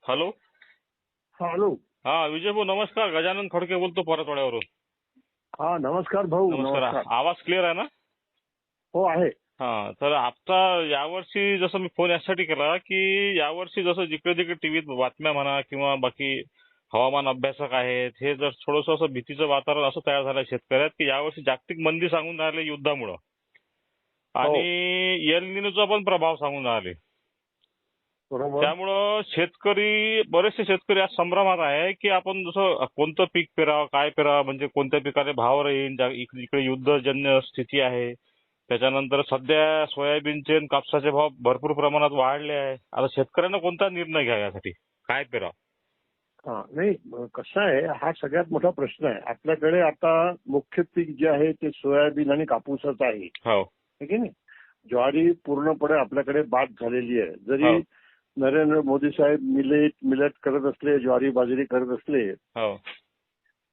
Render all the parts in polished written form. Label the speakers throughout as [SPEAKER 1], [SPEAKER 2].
[SPEAKER 1] Hello.
[SPEAKER 2] हा hello.
[SPEAKER 1] हा विजय भाऊ नमस्कार. गजानन खडके बोलतो परतवाड्यावरून.
[SPEAKER 2] हा नमस्कार भाऊ.
[SPEAKER 1] नमस्कार. आवाज क्लिअर आहे ना?
[SPEAKER 2] हो आहे.
[SPEAKER 1] हा तर आता यावर्षी जसं मी फोन यासाठी केला की यावर्षी जसं जिकडे तिकडे टीव्हीत बातम्या म्हणा किंवा बाकी हवामान अभ्यासक आहेत हे जर थोडंसं असं भीतीचं वातावरण असं तयार झालं शेतकऱ्यात की यावर्षी जागतिक मंदी सांगून राहिले युद्धामुळं आणि एल निनोचा पण प्रभाव सांगून राहिले.
[SPEAKER 2] बरोबर.
[SPEAKER 1] त्यामुळं शेतकरी बरेचसे शेतकरी आज संभ्रमात आहे की आपण जसं कोणतं पीक पेरावं काय पेरावं म्हणजे कोणत्या पिकाने भाव राहील. इकडे युद्धजन्य स्थिती आहे. त्याच्यानंतर सध्या सोयाबीनचे आणि कापसाचे भाव भरपूर प्रमाणात वाढले आहे. आता शेतकऱ्यांना कोणता निर्णय घ्यावा यासाठी काय पेरावं?
[SPEAKER 2] हा नाही कसं आहे हा सगळ्यात मोठा प्रश्न आहे. आपल्याकडे आता मुख्य पीक जे आहे ते सोयाबीन आणि कापूसच आहे.
[SPEAKER 1] हो
[SPEAKER 2] ठीक आहे. ज्वारी पूर्णपणे आपल्याकडे बाद झालेली आहे. जरी नरेंद्र मोदी साहेब मिलेट करत असले, ज्वारी बाजरी करत असले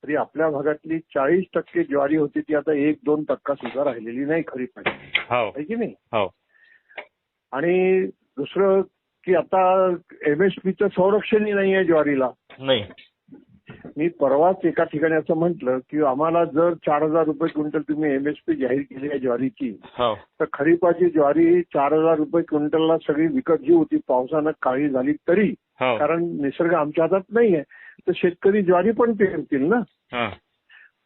[SPEAKER 2] तरी आपल्या भागातली 40% ज्वारी होती ती आता 1-2% सुद्धा राहिलेली नाही खरीपाची. आहे की नाही? आणि दुसरं की आता एमएसपीचं संरक्षणही नाही आहे ज्वारीला.
[SPEAKER 1] नाही.
[SPEAKER 2] मी परवाच एका ठिकाणी असं म्हटलं की आम्हाला जर 4,000 रुपये क्विंटल तुम्ही एमएसपी जाहीर केली आहे ज्वारीची तर खरीपाची ज्वारी 4,000 रुपये क्विंटलला सगळी विकत जी होती पावसानं काळी झाली तरी कारण निसर्ग आमच्या हातात नाहीये तर शेतकरी ज्वारी पण पेरतील ना.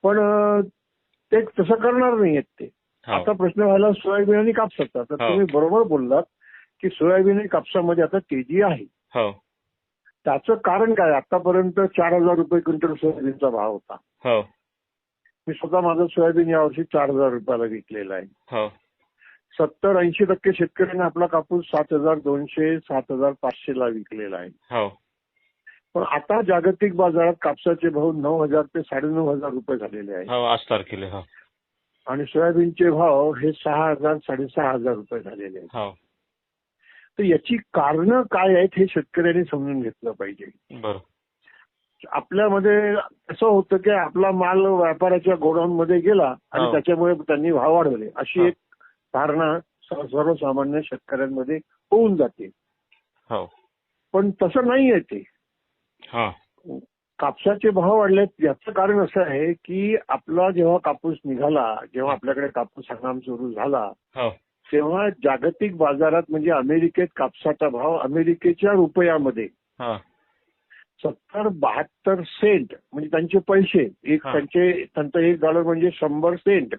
[SPEAKER 2] पण ते तसं करणार नाहीयेत ते. आता प्रश्न व्हायला सोयाबीन आणि कापसाचा. तर तुम्ही बरोबर बोललात की सोयाबीन आणि कापसामध्ये आता तेजी आहे. त्याचं कारण काय? आतापर्यंत 4,000 रुपये क्विंटल सोयाबीनचा भाव होता. मी स्वतः माझं सोयाबीन यावर्षी 4,000 रुपयाला विकलेलं आहे. 70-80% शेतकऱ्यांनी आपला कापूस 7,200, 7,500 ला विकलेला आहे. पण आता जागतिक बाजारात कापसाचे भाव 9,000 ते 9,500 रुपये झालेले आहेत.
[SPEAKER 1] आज तारखेला.
[SPEAKER 2] आणि सोयाबीनचे भाव हे 6,000, 6,500 रुपये झालेले आहेत. तर याची कारणं काय आहेत हे शेतकऱ्यांनी समजून घेतलं पाहिजे. आपल्यामध्ये असं होतं की आपला माल व्यापाऱ्याच्या गोडाऊन मध्ये गेला आणि त्याच्यामुळे त्यांनी भाव वाढवले अशी एक धारणा सर्वसामान्य शेतकऱ्यांमध्ये होऊन जाते. पण तसं नाहीये ते. कापसाचे भाव वाढलेत याचं कारण असं आहे की आपला जेव्हा कापूस निघाला, जेव्हा आपल्याकडे कापूस हंगाम सुरू झाला तेव्हा जागतिक बाजारात म्हणजे अमेरिकेत कापसाचा भाव अमेरिकेच्या रुपयामध्ये 70-72 सेंट म्हणजे त्यांचे पैसे त्यांचा $1 म्हणजे 100 सेंट.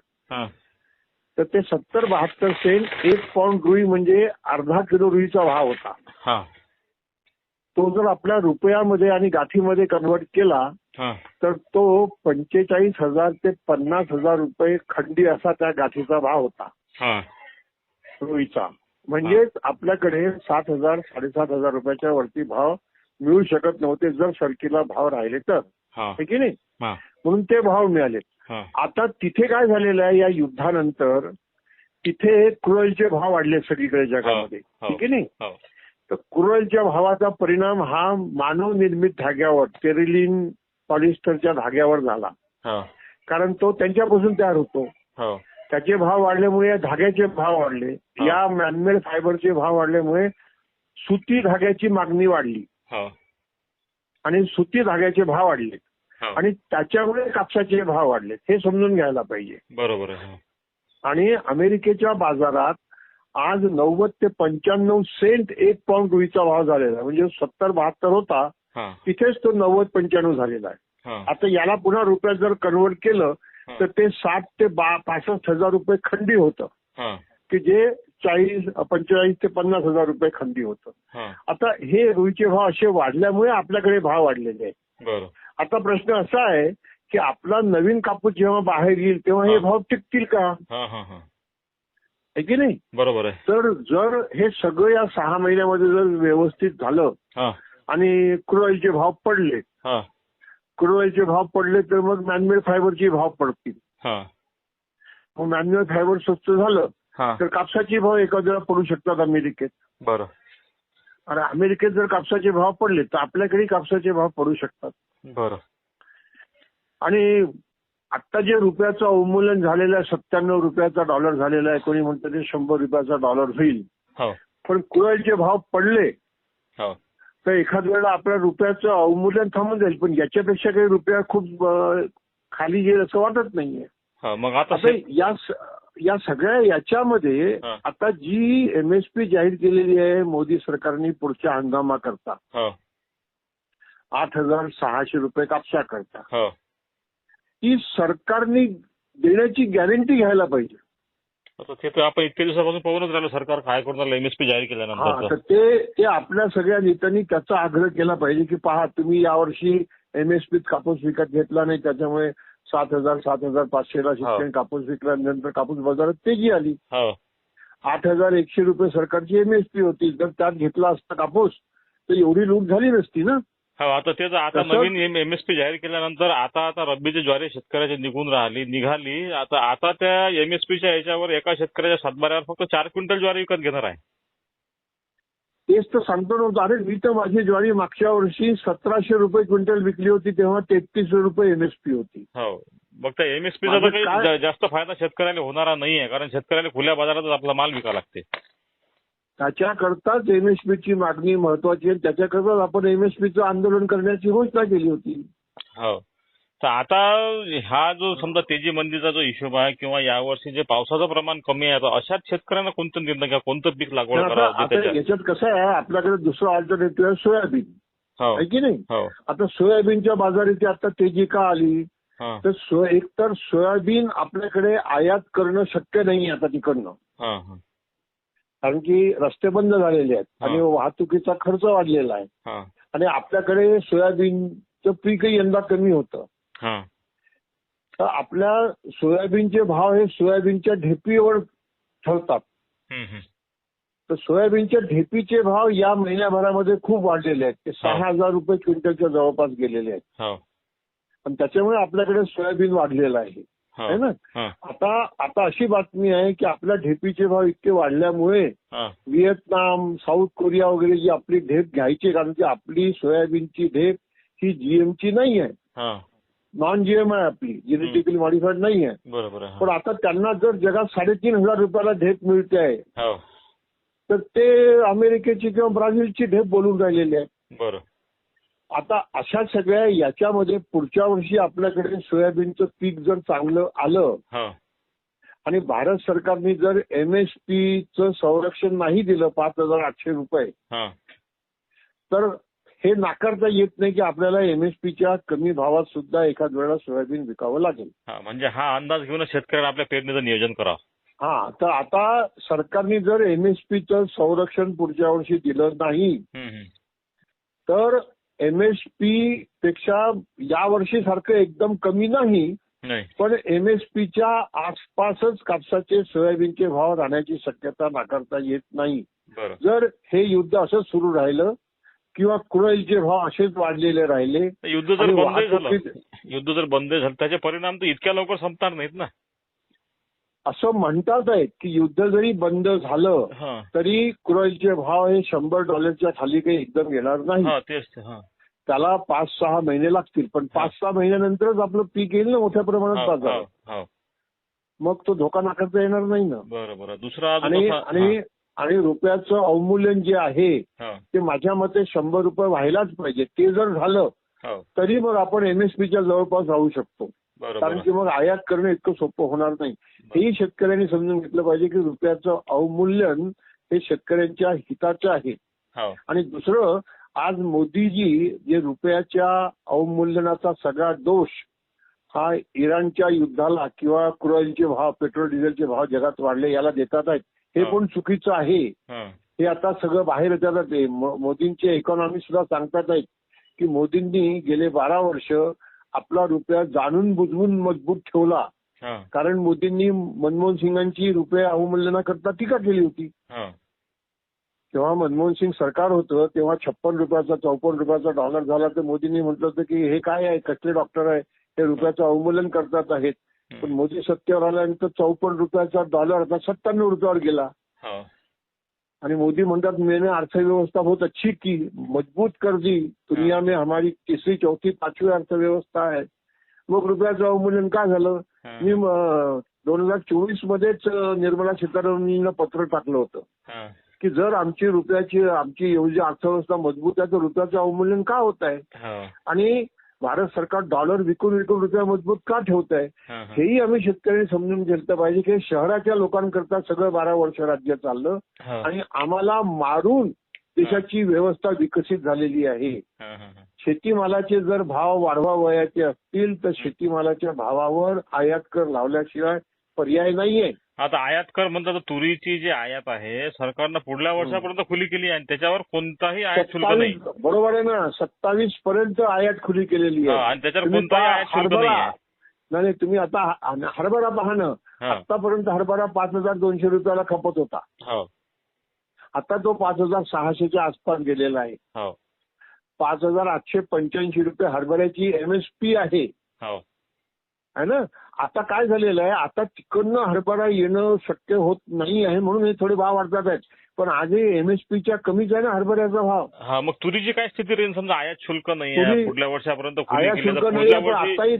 [SPEAKER 2] तर ते 70-72 सेंट 1 पाऊंड रुई म्हणजे अर्धा किलो रुईचा भाव होता. तो जर आपल्या रुपयामध्ये आणि गाठीमध्ये कन्व्हर्ट केला तर तो 45,000 ते 50,000 रुपये खंडी असा त्या गाठीचा भाव होता रुईचा. म्हणजेच आपल्याकडे 7,000, 7,500 रुपयाच्या वरती भाव मिळू शकत नव्हते जर सरकीला भाव राहिले तर. आहे की नाही? म्हणून ते भाव मिळाले. आता तिथे काय झालेलं आहे या युद्धानंतर तिथे क्रूएलचे भाव वाढले सगळीकडे जगामध्ये. ठीक आहे नाही? तर क्रूएलच्या भावाचा परिणाम हा मानव निर्मित धाग्यावर टेरिलिन पॉलिस्टरच्या धाग्यावर झाला. कारण तो त्यांच्यापासून तयार होतो. त्याचे भाव वाढल्यामुळे या धाग्याचे भाव वाढले. या मॅनमेड फायबरचे भाव वाढल्यामुळे सुती धाग्याची मागणी वाढली आणि सुती धाग्याचे भाव वाढले आणि त्याच्यामुळे कापसाचे भाव वाढले. हे समजून घ्यायला पाहिजे.
[SPEAKER 1] बरोबर.
[SPEAKER 2] आणि अमेरिकेच्या बाजारात आज 90 ते 95 सेंट 1 पाऊंड रुईचा भाव झालेला आहे. म्हणजे 70-72 होता तिथेच तो 90-95 झालेला आहे. आता याला पुन्हा रुपयात जर कन्व्हर्ट केलं तर ते 60 ते 65,000 रुपये खंडी होतं की जे 45 ते 50,000 रुपये खंडी होतं. आता हे रुईचे भाव असे वाढल्यामुळे आपल्याकडे भाव वाढलेले आहेत. आता प्रश्न असा आहे की आपला नवीन कापूस जेव्हा बाहेर येईल तेव्हा हे भाव टिकतील का? आहे की नाही?
[SPEAKER 1] बरोबर आहे.
[SPEAKER 2] तर जर हे सगळं या 6 महिन्यामध्ये जर व्यवस्थित झालं आणि क्रूएलचे भाव पडले तर मग मॅनमेड फायबरचे भाव पडतील. मग मॅन्युअल फायबर स्वस्त झालं तर कापसाचे भाव एखाद्याला पडू शकतात अमेरिकेत. आणि अमेरिकेत जर कापसाचे भाव पडले तर आपल्याकडे कापसाचे भाव पडू शकतात. आणि आता जे रुपयाचं अवमूल्यन झालेलं आहे 97 रुपयाचा डॉलर झालेला आहे. कोणी म्हणतं ते 100 रुपयाचा डॉलर होईल. पण क्रूएलचे भाव पडले तर एखाद वेळेला आपल्या रुपयाचं अवमूल्यन थांबून जाईल, पण याच्यापेक्षा काही रुपया खूप खाली गेल असं वाटत नाहीये.
[SPEAKER 1] मग आता
[SPEAKER 2] या सगळ्या याच्यामध्ये आता जी MSP जाहीर केलेली आहे मोदी सरकारने पुढच्या हंगामाकरता 8,600 रुपये कापसाकरता, ती सरकारने देण्याची गॅरंटी घ्यायला पाहिजे.
[SPEAKER 1] आता ते तर आपण इतक्या दिवसापासून पाहूनच राहिलो सरकार काय करणार MSP जाहीर केल्यानंतर.
[SPEAKER 2] तर ते आपल्या सगळ्या नेत्यांनी त्याचा आग्रह केला पाहिजे की पहा, तुम्ही यावर्षी MSP कापूस विकत घेतला नाही, त्याच्यामुळे 7,500ला शेतकरी कापूस विकल्यानंतर कापूस बाजारात तेजी आली. 8,100 रुपये सरकारची MSP होती. जर त्यात घेतला असता कापूस तर एवढी लूट झाली नसती ना.
[SPEAKER 1] आता तेच आता नवीन MSP जाहीर केल्यानंतर आता रब्बीची ज्वारी शेतकऱ्याची निघाली. आता त्या MSPच्या याच्यावर एका शेतकऱ्याच्या सातबाऱ्यावर फक्त 4 क्विंटल ज्वारी विकत घेणार आहे.
[SPEAKER 2] तेच तर सांगतो नव्हतं. अरे मी तर माझी ज्वारी मागच्या वर्षी 1,700 रुपये क्विंटल विकली होती, तेव्हा 33 रुपये MSP होती.
[SPEAKER 1] मग त्या MSPचा काही जास्त फायदा शेतकऱ्याला होणारा नाहीये, कारण शेतकऱ्याला खुल्या बाजारातच आपला माल विकावा लागते.
[SPEAKER 2] त्याच्याकरताच MSPची मागणी महत्वाची आहे. त्याच्याकरताच आपण MSPचं आंदोलन करण्याची घोषणा केली होती.
[SPEAKER 1] तर आता हा जो समजा तेजी मंदीचा जो हिशोब आहे किंवा यावर्षी जे पावसाचं प्रमाण कमी आहे, तर अशाच शेतकऱ्यांना कोणतं निर्णय घ्या, कोणतं पीक लागवड करावं?
[SPEAKER 2] याच्यात कसं आहे, आपल्याकडे दुसरं अल्टरनेटिव्ह आहे सोयाबीन, आहे की नाही. आता सोयाबीनच्या बाजाराची आता तेजी का आली, तर एकतर सोयाबीन आपल्याकडे आयात करणं शक्य नाही आता तिकडनं, कारण की रस्ते बंद झालेले आहेत आणि वाहतुकीचा खर्च वाढलेला आहे आणि आपल्याकडे सोयाबीनचं पीकही यंदा कमी होतं. तर आपल्या सोयाबीनचे भाव हे सोयाबीनच्या ढेपीवर ठरतात. तर सोयाबीनच्या ढेपीचे भाव या महिन्याभरामध्ये खूप वाढलेले आहेत. ते 6,000 रुपये क्विंटलच्या जवळपास गेलेले आहेत. पण त्याच्यामुळे आपल्याकडे सोयाबीन वाढलेलं आहे ना. आता अशी बातमी आहे की आपल्या ढेपीचे भाव इतके वाढल्यामुळे व्हिएतनाम, साऊथ कोरिया वगैरे जी आपली ढेप घ्यायची, कारण की आपली सोयाबीनची ढेप ही GMची नाही आहे, नॉन GM आहे, आपली जेनेटिकली मॉडिफाईड नाही आहे. पण आता त्यांना जर जगात 3,500 रुपयाला ढेप मिळते आहे, तर ते अमेरिकेची किंवा ब्राझीलची ढेप बोलून राहिलेली आहे. आता अशा सगळ्या याच्यामध्ये पुढच्या वर्षी आपल्याकडे सोयाबीनचं पीक जर चांगलं आलं आणि भारत सरकारने जर MSPचं संरक्षण नाही दिलं 5,800 रुपये, तर हे नाकारता येत नाही की आपल्याला MSPच्या कमी भावात सुद्धा एखाद वेळेला सोयाबीन विकावं लागेल.
[SPEAKER 1] म्हणजे हा अंदाज घेऊन शेतकऱ्याला आपल्या पेरणीचं नियोजन करावं.
[SPEAKER 2] तर आता सरकारने जर MSPचं संरक्षण पुढच्या वर्षी दिलं नाही, तर MSP पेक्षा यावर्षी सारखं एकदम कमी नाही, पण MSPच्या आसपासच कापसाचे सोयाबीनचे भाव राहण्याची शक्यता नाकारता येत नाही. जर हे युद्ध असंच सुरू राहिलं किंवा क्रूड भाव असेच वाढलेले राहिले,
[SPEAKER 1] युद्ध जर बंद झालं त्याचे परिणाम तर इतक्या लवकर संपणार नाहीत ना.
[SPEAKER 2] असं म्हणतात आहेत की युद्ध जरी बंद झालं तरी क्रूडचे भाव हे $100 खाली काही एकदम येणार नाही. त्याला 5-6 महिने लागतील, पण 5-6 महिन्यानंतरच आपलं पीक येईल ना मोठ्या प्रमाणात बाजारात. मग तो धोका नाकारता येणार नाही ना.
[SPEAKER 1] दुसरा
[SPEAKER 2] आणि रुपयाचं अवमूल्यन जे आहे ते माझ्या मते 100 रुपये व्हायलाच पाहिजे. ते जर झालं तरी मग आपण MSPच्या जवळपास राहू शकतो, कारण की मग आयात करणं इतकं सोपं होणार नाही. हेही शेतकऱ्यांनी समजून घेतलं पाहिजे की रुपयाचं अवमूल्यन हे शेतकऱ्यांच्या हिताचं आहे. आणि दुसरं, आज मोदीजी जे रुपयाच्या अवमूल्यनाचा सगळा दोष हा इराणच्या युद्धाला किंवा क्रूडचे भाव, पेट्रोल डिझेलचे भाव जगात वाढले याला देतात आहेत, हे पण चुकीचं आहे. हे आता सगळं बाहेर येतात. मोदींचे इकॉनॉमी सुद्धा सांगतात आहेत की मोदींनी गेले 12 वर्ष आपला रुपया जाणून बुजवून मजबूत ठेवला, कारण मोदींनी मनमोहन सिंगांची रुपया अवमूल्यनाकरता टीका केली होती. तेव्हा मनमोहन सिंग सरकार होतं तेव्हा 56 रुपयाचा 54 रुपयाचा डॉलर झाला, तर मोदींनी म्हटलं होतं की हे काय आहे, कसले डॉक्टर आहे, ते रुपयाचं अवमूल्यन करतात आहेत. पण मोदी सत्तेवर आल्यानंतर 54 रुपयाचा डॉलर आता 97 रुपयावर गेला. आणि मोदी म्हणतात मैंने अर्थव्यवस्था बहुत अच्छी की, मजबूत कर दी, दुनिया में हमारी 3री 4थी 5वी अर्थव्यवस्था आहे. मग रुपयाचं अवमूल्यन काय झालं? मी 2024 मध्येच निर्मला सीतारामन पत्र टाकलं होतं की जर आमची एवढी अर्थव्यवस्था मजबूत आहे तर रुपयाचं अवमूल्यन का होत आहे
[SPEAKER 1] हो.
[SPEAKER 2] आणि भारत सरकार डॉलर विकून विकून रुपया मजबूत का ठेवत आहे
[SPEAKER 1] हा, हा.
[SPEAKER 2] हेही आम्ही शेतकऱ्यांनी समजून घेतलं पाहिजे की शहराच्या लोकांकरता सगळं 12 वर्ष राज्य चाललं
[SPEAKER 1] हो.
[SPEAKER 2] आणि आम्हाला मारून देशाची व्यवस्था विकसित झालेली आहे.
[SPEAKER 1] हा, हा, हा.
[SPEAKER 2] शेतीमालाचे जर भाव वाढवावयाचे असतील तर शेतीमालाच्या भावावर आयात कर लावल्याशिवाय पर्याय नाहीये.
[SPEAKER 1] आता आयात कर म्हणतात तर तुरीची जी आयात आहे सरकारनं पुढल्या वर्षापर्यंत खुली केली आहे आणि त्याच्यावर कोणताही आयात शुल्क नाही.
[SPEAKER 2] 27 बरोबर आहे ना, 27 पर्यंत आयात खुली केलेली
[SPEAKER 1] हा,
[SPEAKER 2] आहे.
[SPEAKER 1] आणि त्याच्यावर
[SPEAKER 2] तुम्ही
[SPEAKER 1] कोणताही आयात शुल्क नाही आहे.
[SPEAKER 2] नाही तुम्ही आता हरभरा पहा ना,
[SPEAKER 1] हा.
[SPEAKER 2] आतापर्यंत हरभरा 5,200 रुपयाला खपत होता.
[SPEAKER 1] हो.
[SPEAKER 2] आता तो 5,600च्या आसपास गेलेला आहे.
[SPEAKER 1] हो.
[SPEAKER 2] 5,885 रुपये हरभऱ्याची MSP आहे.
[SPEAKER 1] हो.
[SPEAKER 2] है ना. आता काय झालेलं आहे, आता तिकडनं हरभरा येणं शक्य होत नाही आहे म्हणून हे थोडे भाव वाढतात आहेत. पण आजही MSPच्या कमीच आहे ना हरभऱ्याचा भाव.
[SPEAKER 1] हा, मग तुरीची काय स्थिती राहील समजा आयात शुल्क नाही आहे पुढल्या वर्षापर्यंत खुली
[SPEAKER 2] आयात
[SPEAKER 1] केली
[SPEAKER 2] शुल्क
[SPEAKER 1] तर
[SPEAKER 2] नाही
[SPEAKER 1] पुढल्या
[SPEAKER 2] आहे, पण
[SPEAKER 1] वर्षी
[SPEAKER 2] आताही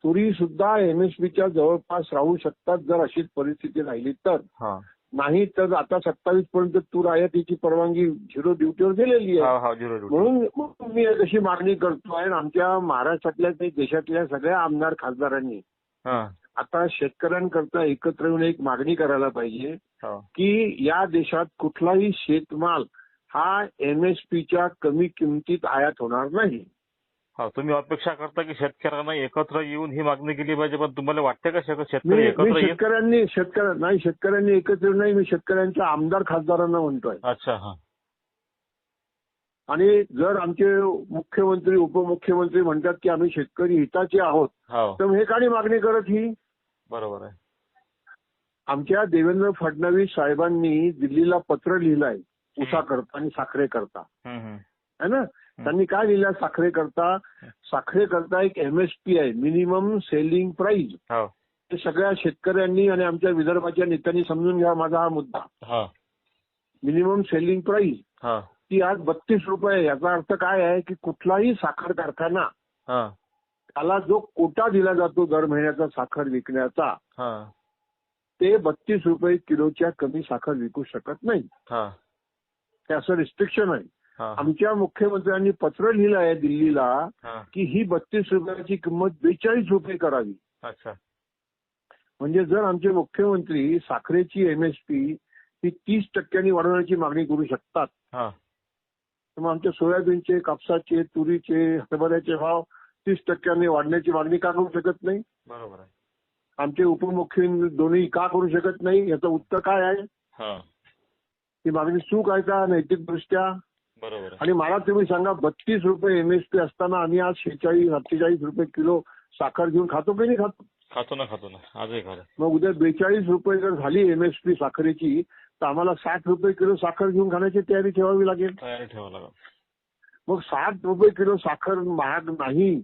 [SPEAKER 2] तुरी सुद्धा MSPच्या जवळपास राहू शकतात जर अशीच परिस्थिती राहिली तर.
[SPEAKER 1] हा.
[SPEAKER 2] नाही तर आता 27 पर्यंत तूर आयातीची परवानगी 0 ड्युटीवर दिलेली आहे.
[SPEAKER 1] हा, 0 ड्युटी.
[SPEAKER 2] म्हणून मी अशी मागणी करतोय आणि आमच्या महाराष्ट्रातल्या काही देशातल्या सगळ्या आमदार खासदारांनी
[SPEAKER 1] हा.
[SPEAKER 2] आता शेतकऱ्यांकरता एकत्र येऊन एक मागणी करायला पाहिजे
[SPEAKER 1] हो.
[SPEAKER 2] की या देशात कुठलाही शेतमाल हा MSPच्या कमी किमतीत आयात होणार नाही.
[SPEAKER 1] हा, तुम्ही अपेक्षा करता की शेतकऱ्यांना एकत्र येऊन ही मागणी केली पाहिजे, पण तुम्हाला वाटते का शेतकरी
[SPEAKER 2] मी
[SPEAKER 1] एकत्र येईल?
[SPEAKER 2] शेतकऱ्यांनी एकत्र येऊन नाही, मी शेतकऱ्यांच्या आमदार खासदारांना म्हणतोय.
[SPEAKER 1] अच्छा. हा.
[SPEAKER 2] आणि जर आमचे मुख्यमंत्री उपमुख्यमंत्री म्हणतात की आम्ही शेतकरी हिताचे आहोत
[SPEAKER 1] हो.
[SPEAKER 2] तर हे का नाही मागणी करत ही?
[SPEAKER 1] बरोबर आहे.
[SPEAKER 2] आमच्या देवेंद्र फडणवीस साहेबांनी दिल्लीला पत्र लिहिलंय ऊसाकरता आणि साखरेकरता. है ना. त्यांनी काय लिहिलं साखरेकरता एक MSP आहे, मिनिमम सेलिंग प्राइस.
[SPEAKER 1] हो.
[SPEAKER 2] ते सगळ्या शेतकऱ्यांनी आणि आमच्या विदर्भाच्या नेत्यांनी समजून घ्या माझा हा मुद्दा.
[SPEAKER 1] हा.
[SPEAKER 2] मिनिमम सेलिंग प्राइस
[SPEAKER 1] हा.
[SPEAKER 2] ती आज 32 रुपये. याचा अर्थ काय आहे की कुठलाही साखर कारखाना
[SPEAKER 1] हा.
[SPEAKER 2] त्याला जो कोटा दिला जातो दर महिन्याचा साखर विकण्याचा
[SPEAKER 1] हा.
[SPEAKER 2] ते 32 रुपये किलोच्या कमी साखर विकू शकत नाही.
[SPEAKER 1] हा.
[SPEAKER 2] ते असं रिस्ट्रिक्शन आहे.
[SPEAKER 1] हा.
[SPEAKER 2] आमच्या मुख्यमंत्र्यांनी पत्र लिहिलं आहे दिल्लीला
[SPEAKER 1] हा.
[SPEAKER 2] की ही 32 रुपयाची किंमत 42 रुपये करावी.
[SPEAKER 1] अच्छा.
[SPEAKER 2] म्हणजे जर आमचे मुख्यमंत्री साखरेची MSP ही 30% वाढवण्याची मागणी करू शकतात
[SPEAKER 1] हा.
[SPEAKER 2] तर मग आमच्या सोयाबीनचे, कापसाचे, तुरीचे, हरभऱ्याचे भाव 30% वाढण्याची मागणी का करू शकत नाही?
[SPEAKER 1] बरोबर आहे.
[SPEAKER 2] आमचे उपमुख्यमंत्री दोन्ही का करू शकत नाही? याचं उत्तर काय आहे?
[SPEAKER 1] हा.
[SPEAKER 2] ही मागणी चूक आहे का नैतिक दृष्ट्या?
[SPEAKER 1] बरोबर आहे.
[SPEAKER 2] आणि मला तुम्ही सांगा 32 रुपये MSP असताना आम्ही आज 46-47 रुपये किलो साखर घेऊन खातो की नाही खातो?
[SPEAKER 1] खातो ना आजही खातो.
[SPEAKER 2] मग उद्या 42 रुपये जर झाली MSP साखरेची तर आम्हाला 60 रुपये किलो साखर घेऊन खाण्याची तयारी ठेवावी लागेल. मग 60 रुपये किलो साखर महाग नाही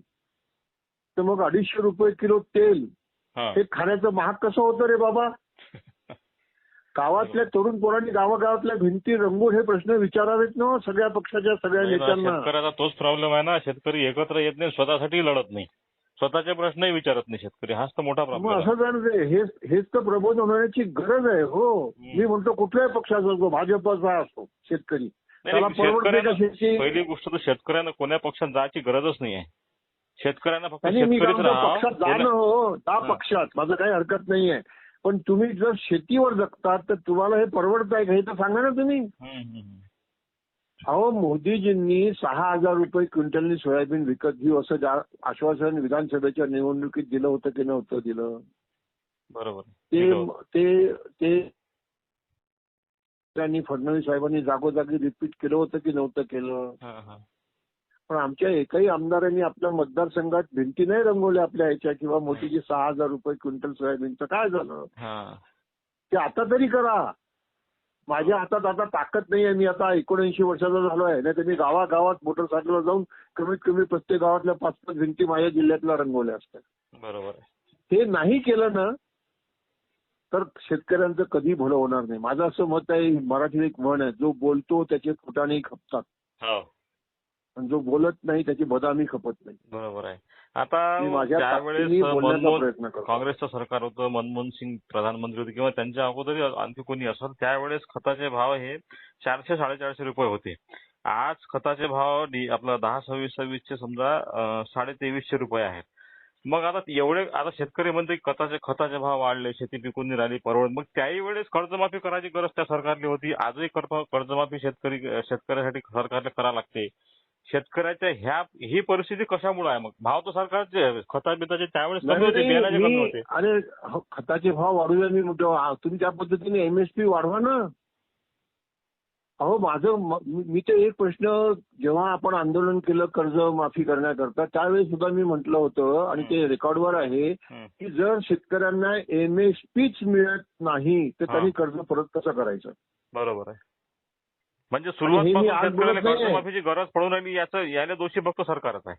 [SPEAKER 2] तर मग 250 रुपये किलो तेल हे खाण्याचं महाग कसं होतं रे बाबा? गावातल्या तरुण पोरांनी गावागावातल्या भिंती रंगून हे प्रश्न विचारावेत ना सगळ्या पक्षाच्या सगळ्या नेत्यांना.
[SPEAKER 1] शेतकऱ्याचा तोच प्रॉब्लेम आहे ना, शेतकरी एकत्र येत नाही, स्वतःसाठी लढत नाही, स्वतःचे प्रश्नही विचारत नाही शेतकरी. हाच तर मोठा प्रॉब्लेम आहे.
[SPEAKER 2] असं जाणं हेच तर प्रबोधन होण्याची गरज आहे. हो, मी म्हणतो कुठल्याही पक्षाचा असो, भाजपचा असो, शेतकरी त्याला परवडते का शेती?
[SPEAKER 1] पहिली गोष्ट तर शेतकऱ्यांना कोण्या पक्षात जायची गरजच नाही आहे. शेतकऱ्यांना फक्त
[SPEAKER 2] मी
[SPEAKER 1] शेतकरीच
[SPEAKER 2] पक्षात जाणं हो त्या
[SPEAKER 1] हा.
[SPEAKER 2] पक्षात माझं काही हरकत नाहीये, पण तुम्ही जर शेतीवर जगतात तर तुम्हाला हे परवडतंय का हे तर सांगा ना तुम्ही. अहो मोदीजींनी 6,000 रुपये क्विंटलनी सोयाबीन विकत घेऊ असं आश्वासन विधानसभेच्या निवडणुकीत दिलं होतं की नव्हतं दिलं?
[SPEAKER 1] बरोबर.
[SPEAKER 2] ते त्यांनी फडणवीस साहेबांनी जागोजागी रिपीट केलं होतं की नव्हतं केलं? पण आमच्या एकही आमदारांनी आपल्या मतदारसंघात भिंती नाही रंगवल्या आपल्या ह्याच्या किंवा मोदीजी 6,000 रुपये क्विंटल सोयाबीनचं काय झालं ते आता तरी करा. माझ्या हातात आता ताकद नाही आहे, मी आता 79 वर्षाचा झालो आहे, नाही तर मी गावागावात मोटरसायकलवर जाऊन कमीत कमी प्रत्येक गावातल्या 5-5 भिंती माझ्या जिल्ह्यातल्या रंगवल्या असतात.
[SPEAKER 1] बरोबर.
[SPEAKER 2] हे नाही केलं ना तर शेतकऱ्यांचं कधी भलं होणार नाही. माझं असं मत आहे, मराठीत एक म्हण आहे, जो बोलतो त्याचे फुटाणे खपतात. आणि जो बोलत नाही त्याची बदामी खपत नाही.
[SPEAKER 1] बरोबर आहे.
[SPEAKER 2] मी
[SPEAKER 1] आता
[SPEAKER 2] माझ्या
[SPEAKER 1] ज्यावेळेस
[SPEAKER 2] ताकदीने बोलण्याचा प्रयत्न करतो.
[SPEAKER 1] काँग्रेसचं सरकार होतं, मनमोहन सिंग प्रधानमंत्री होते किंवा त्यांच्या अगोदर आणखी कोणी असेल, त्यावेळेस खताचे भाव हे 400-450 रुपये होते. आज खताचे भाव आपला 10-26-26 समजा 2350 रुपये आहेत. मग आता आता शेतकरी म्हणते खताचे भाव वाढले, शेती पिकून नाही राहिली परवडत. मग त्याही वेळेस कर्जमाफी करायची गरज त्या सरकारने होती. आजही कर्जमाफी शेतकऱ्यासाठी सरकारला करावी लागते. शेतकऱ्याच्या ही परिस्थिती कशामुळे आहे? मग भाव तर सरकारचे खता-बिताचे त्यावेळेस कमी होते, बियाणाचे कमी होते.
[SPEAKER 2] अरे खताचे भाव वाढू द्या, तुम्ही त्या पद्धतीने एमएसपी वाढवा ना. अहो मी तर एक प्रश्न, जेव्हा आपण आंदोलन केलं कर्ज माफी करण्याकरता त्यावेळेस सुद्धा मी म्हटलं होतं आणि ते रेकॉर्डवर आहे की जर शेतकऱ्यांना एमएसपीच मिळत नाही तर त्यांनी कर्ज परत कसं करायचं.
[SPEAKER 1] बरोबर आहे. म्हणजे सुरुवातीपासून शेतकऱ्याला कर्जमाफीची गरज पडून राहिली, याला दोषी फक्त सरकारच आहे.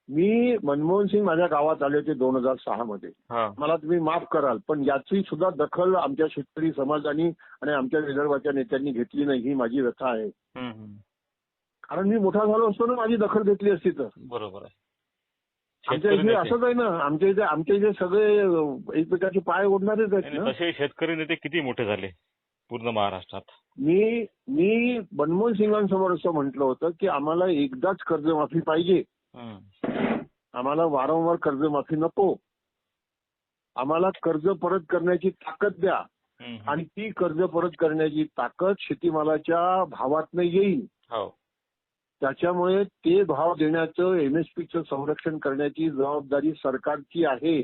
[SPEAKER 2] मी मनमोहन सिंग माझ्या गावात आले होते 2006 मध्ये. मला तुम्ही माफ कराल पण याची सुद्धा दखल आमच्या शेतकरी समाजाने आणि आमच्या विदर्भाच्या नेत्यांनी घेतली नाही, ही माझी व्यथा आहे. कारण मी मोठा झालो असतो ना, माझी दखल घेतली असती तर.
[SPEAKER 1] बरोबर आहे.
[SPEAKER 2] आमच्या इथे असंच आहे ना, आमच्या इथे सगळे एकमेकाचे पाय ओढणारेच आहेत ना.
[SPEAKER 1] तसे शेतकरी नेते किती मोठे झाले पूर्ण महाराष्ट्रात.
[SPEAKER 2] मी मनमोहन सिंगांसमोर असं म्हटलं होतं की आम्हाला एकदाच कर्जमाफी पाहिजे, आम्हाला वारंवार कर्जमाफी नको, आम्हाला कर्ज परत करण्याची ताकद द्या आणि ती कर्ज परत करण्याची ताकद शेतीमालाच्या भावातनं येईल. त्याच्यामुळे ते भाव देण्याचं, एमएसपीचं संरक्षण करण्याची जबाबदारी सरकारची आहे.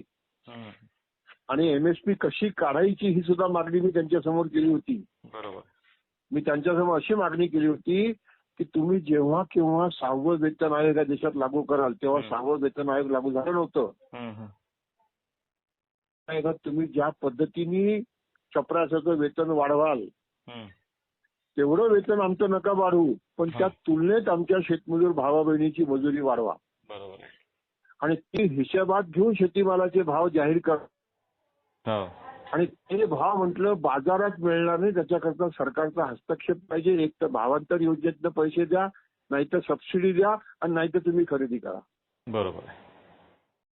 [SPEAKER 2] आणि एमएसपी कशी काढायची ही सुद्धा मागणी मी त्यांच्यासमोर केली होती.
[SPEAKER 1] बरोबर.
[SPEAKER 2] मी त्यांच्यासमोर अशी मागणी केली होती की तुम्ही जेव्हा केव्हा 6वं वेतन आयोग या देशात लागू कराल तेव्हा 6वं वेतन आयोग लागू झालं नव्हतं. तुम्ही ज्या पद्धतीने चपरासाचं वेतन वाढवाल तेवढं वेतन आमचं नका वाढवू, पण त्या तुलनेत आमच्या शेतमजूर भावा बहिणीची मजुरी वाढवा.
[SPEAKER 1] बरोबर.
[SPEAKER 2] आणि ती हिशोबात घेऊन शेतीमालाचे भाव जाहीर करा. आणि ते भाव म्हटलं बाजारात मिळणार नाही, त्याच्याकरता सरकारचा हस्तक्षेप पाहिजे. एक तर भावांतर योजनेतनं पैसे द्या, नाहीतर सबसिडी द्या आणि नाहीतर तुम्ही खरेदी करा.
[SPEAKER 1] बरोबर.